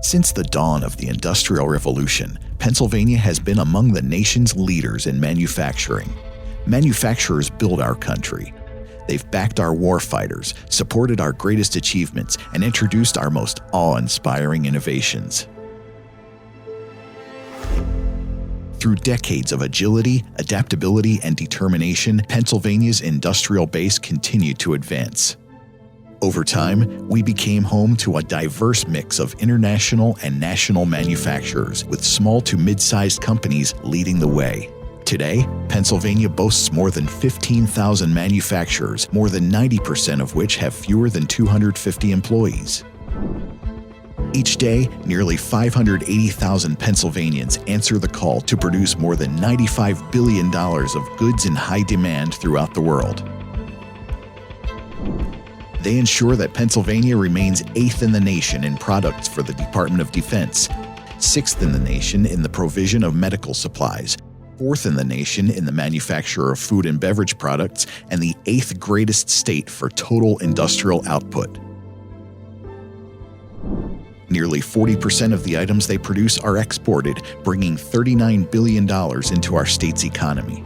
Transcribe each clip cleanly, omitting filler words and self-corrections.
Since the dawn of the Industrial Revolution, Pennsylvania has been among the nation's leaders in manufacturing. Manufacturers build our country. They've backed our warfighters, supported our greatest achievements, and introduced our most awe-inspiring innovations. Through decades of agility, adaptability, and determination, Pennsylvania's industrial base continued to advance. Over time, we became home to a diverse mix of international and national manufacturers, with small to mid-sized companies leading the way. Today, Pennsylvania boasts more than 15,000 manufacturers, more than 90% of which have fewer than 250 employees. Each day, nearly 580,000 Pennsylvanians answer the call to produce more than $95 billion of goods in high demand throughout the world. They ensure that Pennsylvania remains 8th in the nation in products for the Department of Defense, 6th in the nation in the provision of medical supplies, 4th in the nation in the manufacture of food and beverage products, and the 8th greatest state for total industrial output. Nearly 40% of the items they produce are exported, bringing $39 billion into our state's economy.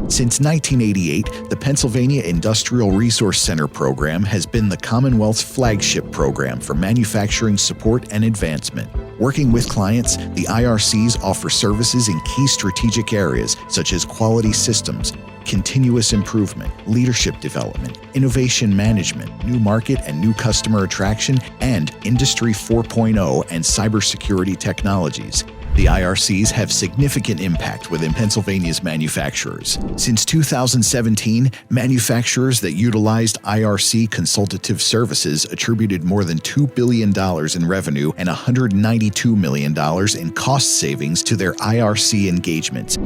Since 1988, the Pennsylvania Industrial Resource Center program has been the Commonwealth's flagship program for manufacturing support and advancement. Working with clients, the IRCs offer services in key strategic areas such as quality systems, continuous improvement, leadership development, innovation management, new market and new customer attraction, and Industry 4.0 and cybersecurity technologies. The IRCs have significant impact within Pennsylvania's manufacturers. Since 2017, manufacturers that utilized IRC consultative services attributed more than $2 billion in revenue and $192 million in cost savings to their IRC engagements.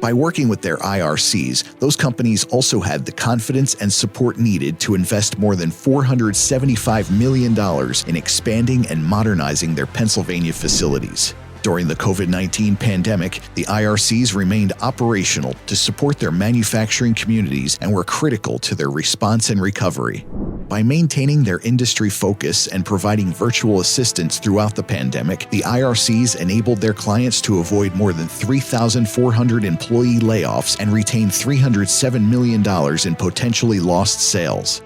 By working with their IRCs, those companies also had the confidence and support needed to invest more than $475 million in expanding and modernizing their Pennsylvania facilities. During the COVID-19 pandemic, the IRCs remained operational to support their manufacturing communities and were critical to their response and recovery. By maintaining their industry focus and providing virtual assistance throughout the pandemic, the IRCs enabled their clients to avoid more than 3,400 employee layoffs and retain $307 million in potentially lost sales.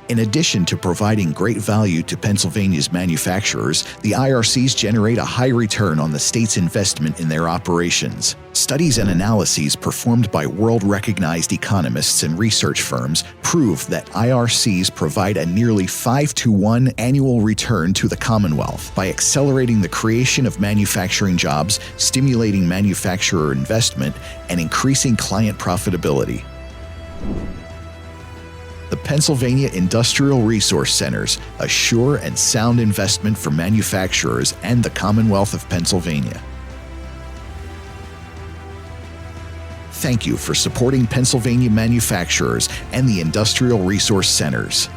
In addition to providing great value to Pennsylvania's manufacturers, the IRCs generate a high return on the state's investment in their operations. Studies and analyses performed by world-recognized economists and research firms prove that IRCs provide a nearly 5-to-1 annual return to the Commonwealth by accelerating the creation of manufacturing jobs, stimulating manufacturer investment, and increasing client profitability. The Pennsylvania Industrial Resource Centers, a sure and sound investment for manufacturers and the Commonwealth of Pennsylvania. Thank you for supporting Pennsylvania manufacturers and the Industrial Resource Centers.